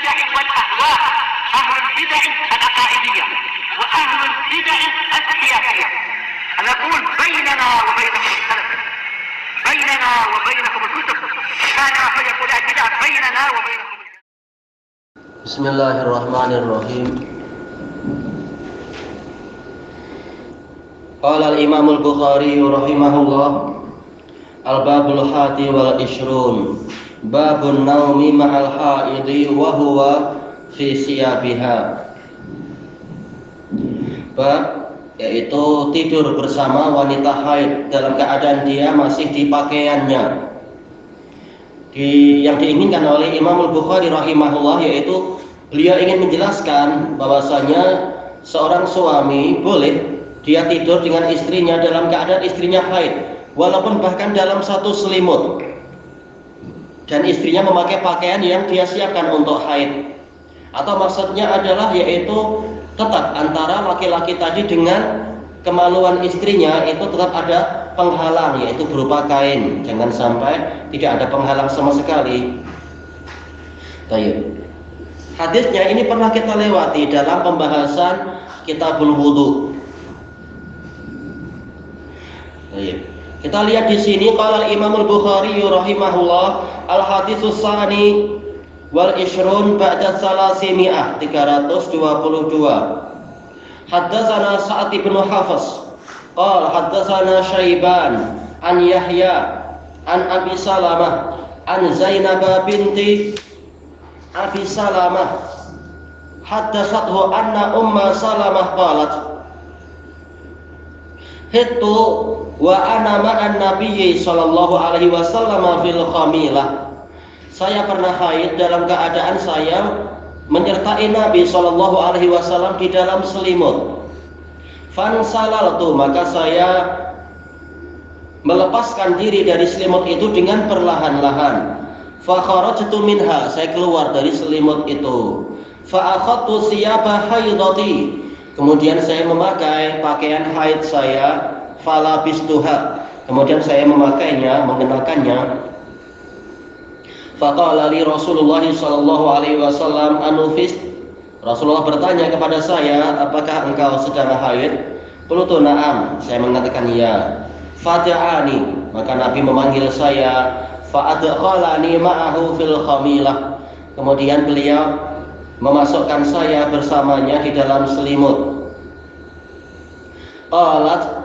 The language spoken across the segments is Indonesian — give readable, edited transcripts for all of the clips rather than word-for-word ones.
البدع والأهواء، أهل البدع العقائدية وأهل البدع السياسية. نقول بيننا وبينكم السلف، بيننا وبينكم الكتب، كان فيقول البدع بيننا وبينكم. بسم الله الرحمن الرحيم. قال الإمام البخاري رحمه الله: الباب الحادي والعشرون باب النوم مع الحائض وهو في ثيابها. Bab yaitu tidur bersama wanita haid dalam keadaan dia masih di pakaiannya. Yang diinginkan oleh Imam Al-Bukhari rahimahullah yaitu beliau ingin menjelaskan bahwasanya seorang suami boleh dia tidur dengan istrinya dalam keadaan istrinya haid, walaupun bahkan dalam satu selimut, dan istrinya memakai pakaian yang dia siapkan untuk haid. Atau maksudnya adalah yaitu tetap antara laki-laki tadi dengan kemaluan istrinya itu tetap ada penghalang, yaitu berupa kain. Jangan sampai tidak ada penghalang sama sekali. Baik. Hadisnya ini pernah kita lewati dalam pembahasan Kitabul Wudu. Baik. Kita lihat di sini qala Imam Al-Bukhari rahimahullah al-haditsus tsani wal ishrun ba'da 300 322. Haddatsana Sa'ad bin Hafiz qala haddatsana Syaiban an Yahya an Abi Salamah an Zainab binti Abi Salamah haddatsathu anna Umma Salamah qalat hittu wa ana ma'an nabiyyi sallallahu alaihi wasallam fil khamilah. Saya pernah haid dalam keadaan saya menyertai Nabi sallallahu alaihi wasallam di dalam selimut. Fansalaltu, maka saya melepaskan diri dari selimut itu dengan perlahan-lahan. Fa kharajtu minha, saya keluar dari selimut itu. Fa akhadtu thiyaba haidati, kemudian saya memakai pakaian haid saya. Fala bistuha, kemudian saya memakainya, mengenakannya. Faqala li Rasulullah sallallahu alaihi wasallam anufis. Rasulullah bertanya kepada saya, apakah engkau sedang haid? Qultu na'am, saya mengatakan ya. Fada'ani, maka Nabi memanggil saya. Fa'adkhalani ma'ahu fil khamilah, kemudian beliau memasukkan saya bersamanya di dalam selimut. Qalat,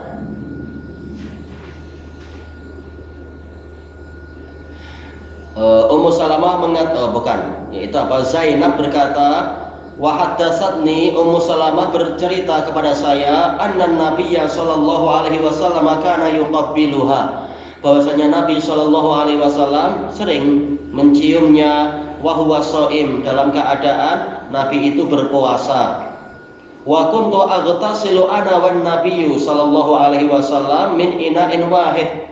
Ummu Salamah yaitu apa? Zainab berkata, wa haddatsatni, Ummu Salamah bercerita kepada saya, anna Nabiyya sallallahu alaihi wasallam kana yuqabbiluha, bahwasanya Nabi sallallahu alaihi wasallam sering menciumnya wa huwa shaim, dalam keadaan Nabi itu berpuasa. Wa kuntu aghtasilu ana wan nabiyyu sallallahu alaihi wasallam min ina'in wahid,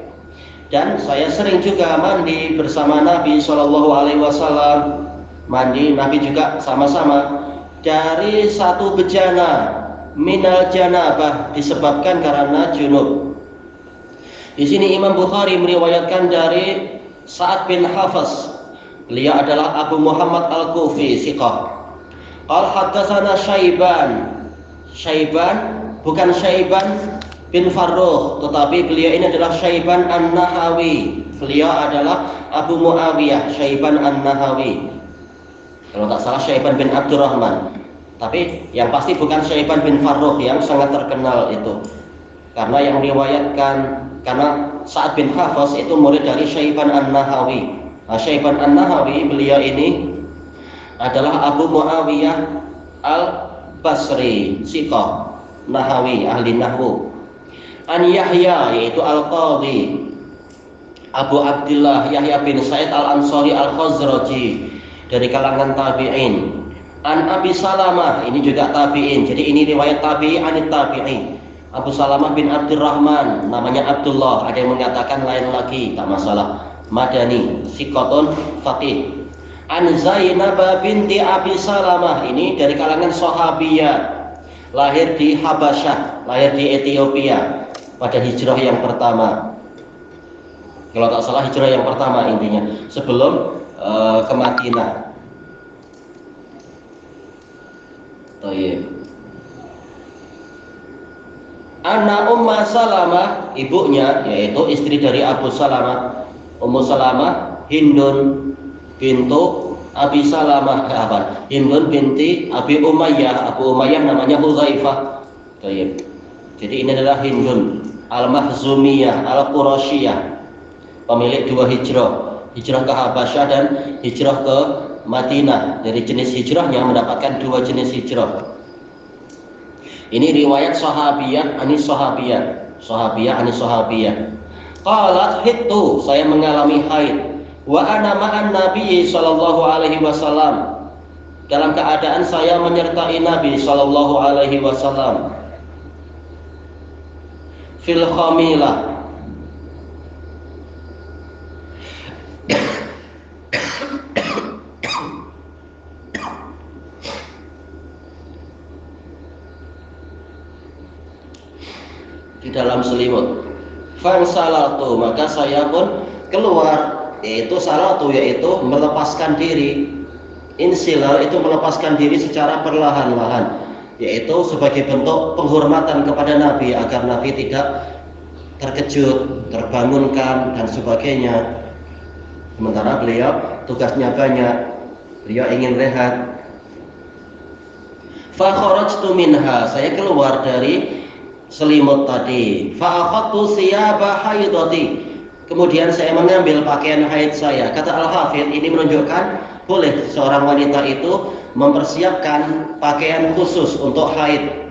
dan saya sering juga mandi bersama Nabi Shallallahu Alaihi Wasallam. Mandi Nabi juga sama-sama dari satu bejana, minal janabah, disebabkan karena junub. Di sini Imam Bukhari meriwayatkan dari Sa'ad bin Hafiz. Beliau adalah Abu Muhammad Al-Kufi, thiqah. Qala haddatsana Syaiban. Syaiban bukan Syaiban bin Farrukh, tetapi beliau ini adalah Syaiban An-Nahawi. Beliau adalah Abu Muawiyah Syaiban An-Nahawi. Kalau tak salah Syaiban bin Abdurrahman. Tapi yang pasti bukan Syaiban bin Farrukh yang sangat terkenal itu. Karena yang riwayatkan, karena Sa'ad bin Hafiz itu murid dari Syaiban An-Nahawi. Nah, Syaiban An-Nahawi beliau ini adalah Abu Muawiyah Al-Basri, thiqah, Nahawi, ahli nahwu. An Yahya, yaitu Al-Qadhi Abu Abdullah Yahya bin Sa'id Al-Ansari Al-Khazraji, dari kalangan tabi'in. An Abi Salamah, ini juga tabi'in. Jadi ini riwayat tabi'i anit tabi'i. Abu Salamah bin Abdurrahman, namanya Abdullah, ada yang mengatakan lain lagi, tak masalah. Madani, thiqatun faqih. An Zainab binti Abi Salamah, ini dari kalangan sahabiyah, lahir di Habasyah, lahir di Ethiopia pada hijrah yang pertama. Kalau tak salah hijrah yang pertama intinya, sebelum ke Madinah. Baik. Anna Umma Salamah, ibunya yaitu istri dari Abu Salamah, Ummu Salamah, Hindun bintu Abi Salamah, Hindun binti Abi Umayyah. Abu Umayyah namanya Hudzaifah. Baik. Jadi ini adalah Hindun Al-Mahzumiyah Al-Qurashiyah, pemilik dua hijrah, hijrah ke Habasyah dan hijrah ke Madinah. Dari jenis hijrahnya mendapatkan dua jenis hijrah. Ini riwayat sahabiyah anis sahabiyah, sahabiyah anis sahabiyah. Qalat hittu, saya mengalami haid. Wa ana ma'an Nabi sallallahu alaihi wasallam, dalam keadaan saya menyertai Nabi sallallahu alaihi wasallam. Fil khamilah, di dalam selimut. Fansalatu, maka saya pun keluar, yaitu salatu, yaitu melepaskan diri. Insilal itu melepaskan diri secara perlahan-lahan, yaitu sebagai bentuk penghormatan kepada Nabi agar Nabi tidak terkejut, terbangunkan dan sebagainya. Sementara beliau tugasnya banyak, beliau ingin rehat. Fa kharajtu minha, saya keluar dari selimut tadi. Fa akhadtu siyaba haidati, kemudian saya mengambil pakaian haid saya. Kata Al-Hafidz, ini menunjukkan boleh seorang wanita itu mempersiapkan pakaian khusus untuk haid.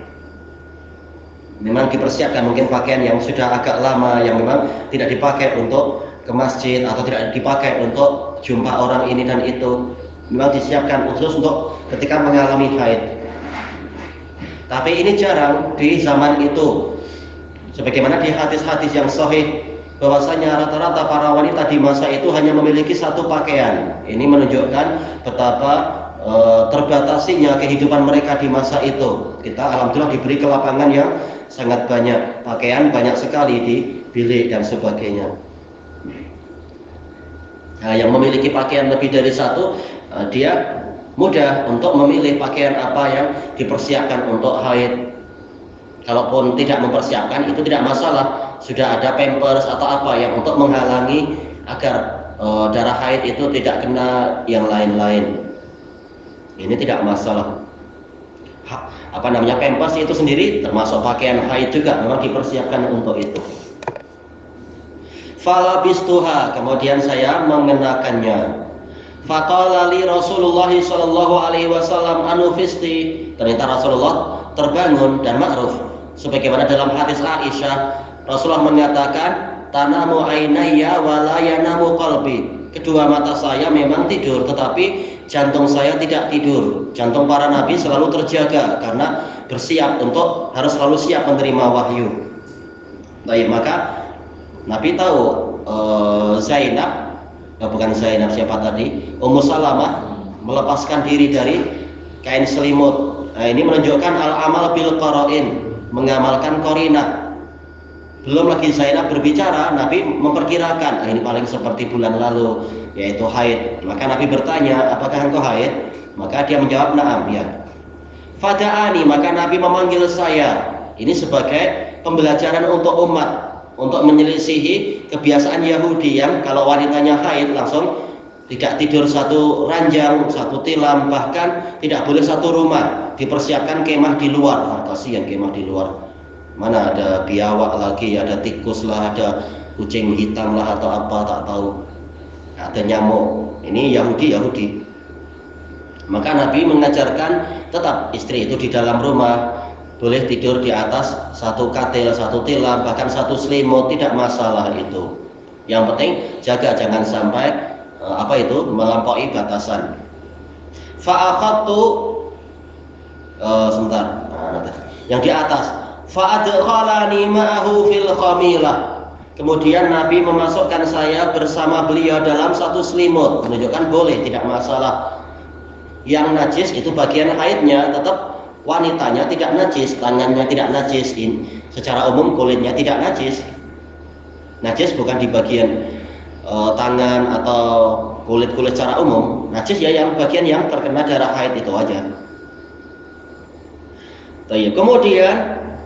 Memang dipersiapkan mungkin pakaian yang sudah agak lama, yang memang tidak dipakai untuk ke masjid atau tidak dipakai untuk jumpa orang ini dan itu. Memang disiapkan khusus untuk ketika mengalami haid. Tapi ini jarang di zaman itu. Sebagaimana di hadis-hadis yang sahih bahwasanya rata-rata para wanita di masa itu hanya memiliki satu pakaian. Ini menunjukkan betapa terbatasinya kehidupan mereka di masa itu. Kita alhamdulillah diberi kelapangan yang sangat banyak, pakaian banyak sekali di bilik dan sebagainya. Nah, yang memiliki pakaian lebih dari satu, dia mudah untuk memilih pakaian apa yang dipersiapkan untuk haid. Kalaupun tidak mempersiapkan itu tidak masalah, sudah ada pampers atau apa yang untuk menghalangi agar darah haid itu tidak kena yang lain-lain. Ini tidak masalah. Apa namanya, pampers itu sendiri termasuk pakaian haid juga, memang dipersiapkan untuk itu. Falabistuha, kemudian saya mengenakannya. Faqala li Rasulullah sallallahu alaihi wasallam anufisti, ternyata Rasulullah terbangun dan ma'ruf sebagaimana dalam hadis Aisyah, Rasulullah mengatakan tanamu ainayya wa la yanamu qalbi, kedua mata saya memang tidur tetapi jantung saya tidak tidur. Jantung para nabi selalu terjaga karena bersiap untuk, harus selalu siap menerima wahyu. Baik, maka Nabi tahu Zainab, bukan Zainab, siapa tadi? Ummu Salamah melepaskan diri dari kain selimut. Nah, ini menunjukkan al-amal bil qara'in, mengamalkan qarinah. Belum lagi Zainab berbicara, Nabi memperkirakan, ini paling seperti bulan lalu, yaitu haid. Maka Nabi bertanya, apakah engkau haid? Maka dia menjawab, na'am, ya. Fada'ani, maka Nabi memanggil saya. Ini sebagai pembelajaran untuk umat, untuk menyelisihi kebiasaan Yahudi yang kalau wanitanya haid langsung tidak tidur satu ranjang, satu tilam, bahkan tidak boleh satu rumah, dipersiapkan kemah di luar. Kasihan kemah di luar, mana ada biawak lagi, ada tikus lah, ada kucing hitam lah atau apa tak tahu, ada nyamuk. Ini Yahudi. Maka Nabi mengajarkan tetap istri itu di dalam rumah boleh tidur di atas satu katil, satu tilam, bahkan satu selimut, tidak masalah itu. Yang penting jaga jangan sampai melampaui batasan. Fa'akhadtu sebentar. Yang di atas, fa'adkhalani ma'ahu fil khamilah. Kemudian Nabi memasukkan saya bersama beliau dalam satu selimut, menunjukkan boleh, tidak masalah. Yang najis itu bagian haidnya, tetap wanitanya tidak najis, tangannya tidak najis. Secara umum kulitnya tidak najis. Najis bukan di bagian tangan atau kulit secara umum. Najis ya yang bagian yang terkena darah haid itu aja. Kemudian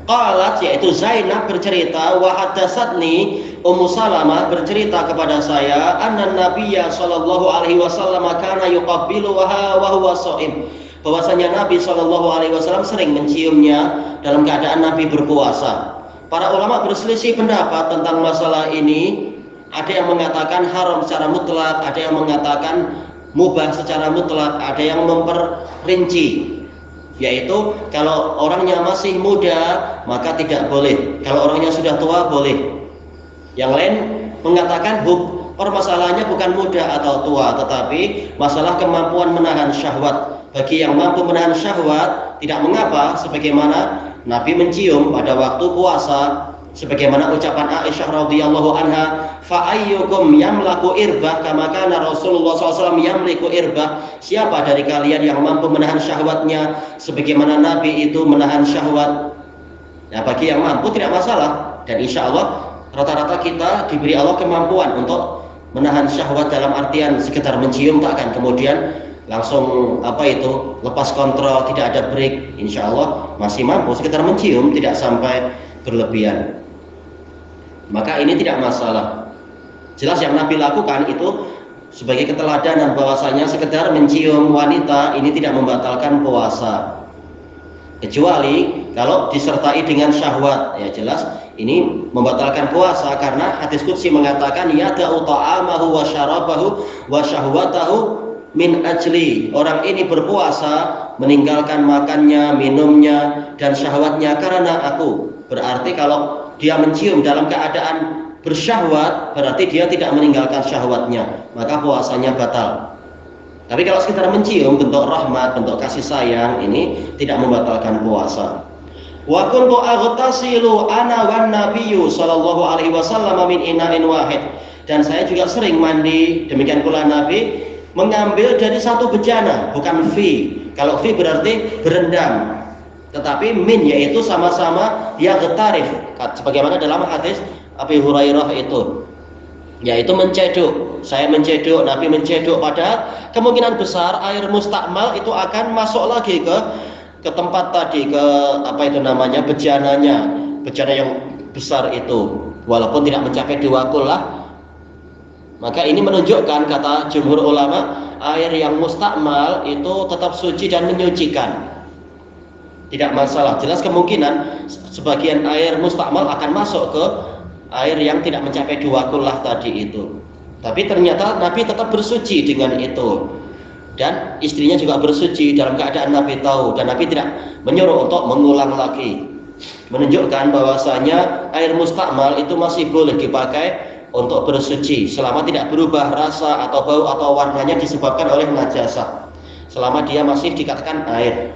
qalat, yaitu Zainab bercerita, wa haddatsatni Ummu Salamah bercerita kepada saya, anna Nabiyya sallallahu alaihi wasallam kana yuqabbilu wa huwa shaim. Bahwasanya Nabi sallallahu alaihi wasallam sering menciumnya dalam keadaan Nabi berpuasa. Para ulama berselisih pendapat tentang masalah ini. Ada yang mengatakan haram secara mutlak, ada yang mengatakan mubah secara mutlak, ada yang memperinci, yaitu kalau orangnya masih muda maka tidak boleh, kalau orangnya sudah tua boleh. Yang lain mengatakan permasalahannya bukan muda atau tua, tetapi masalah kemampuan menahan syahwat. Bagi yang mampu menahan syahwat tidak mengapa, sebagaimana Nabi mencium pada waktu puasa, sebagaimana ucapan Aisyah radhiyallahu anha, fa ayyukum yamlaku irbah kama kana Rasulullah SAW yamliku irbah. Siapa dari kalian yang mampu menahan syahwatnya sebagaimana Nabi itu menahan syahwat? Nah, bagi yang mampu tidak masalah, dan insya Allah rata-rata kita diberi Allah kemampuan untuk menahan syahwat dalam artian sekedar mencium tak akan kemudian langsung lepas kontrol, tidak ada break. Insya Allah masih mampu sekedar mencium, tidak sampai berlebihan. Maka ini tidak masalah. Jelas yang Nabi lakukan itu sebagai keteladanan bahwasanya sekedar mencium wanita ini tidak membatalkan puasa, kecuali kalau disertai dengan syahwat. Ya jelas ini membatalkan puasa, karena hadis qudsi mengatakan yada'u ta'amahu wa syarabahu wa syahwatahu min ajli. Orang ini berpuasa meninggalkan makannya, minumnya, dan syahwatnya karena aku. Berarti kalau dia mencium dalam keadaan bersyahwat, berarti dia tidak meninggalkan syahwatnya, maka puasanya batal. Tapi kalau sekitar mencium, bentuk rahmat, bentuk kasih sayang, ini tidak membatalkan puasa. Wa kuntu aghtasilu ana wan nabiyyu sallallahu alaihi wasallam min ina'in wahid. Dan saya juga sering mandi, demikian pula Nabi mengambil dari satu bejana, bukan fi. Kalau fi berarti berendam, tetapi min yaitu sama-sama yaghtarif, sebagaimana dalam hadis Abi Hurairah itu, yaitu menceduk. Saya menceduk, Nabi menceduk, padahal kemungkinan besar air mustakmal itu akan masuk lagi ke tempat tadi, ke bejananya, bejana yang besar itu, walaupun tidak mencapai 2 kul lah. Maka ini menunjukkan, kata jumhur ulama, air yang mustakmal itu tetap suci dan menyucikan, tidak masalah. Jelas kemungkinan sebagian air mustakmal akan masuk ke air yang tidak mencapai 2 kullah tadi itu. Tapi ternyata Nabi tetap bersuci dengan itu, dan istrinya juga bersuci dalam keadaan Nabi tahu, dan Nabi tidak menyuruh untuk mengulang lagi. Menunjukkan bahwasanya air mustakmal itu masih boleh dipakai untuk bersuci selama tidak berubah rasa atau bau atau warnanya disebabkan oleh najasah, selama dia masih dikatakan air.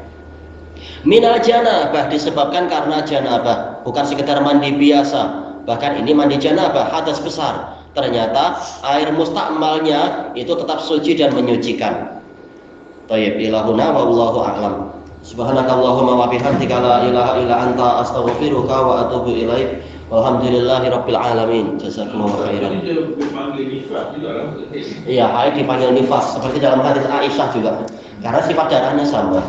Minal janabah, disebabkan karena janabah, bukan sekedar mandi biasa. Bahkan ini mandi janabah, hadas besar. Ternyata air mustakmalnya itu tetap suci dan menyucikan. Thayyib, ilahuna wallahu a'lam. Subhanakallahumma wa bihamdika la ilaha illa anta astaghfiruka wa atubu ilaik. Walhamdulillahi rabbil alamin. Jazakumullahu khairan. Iya, haid dipanggil nifas seperti dalam hadis Aisyah juga, karena sifat darahnya sama.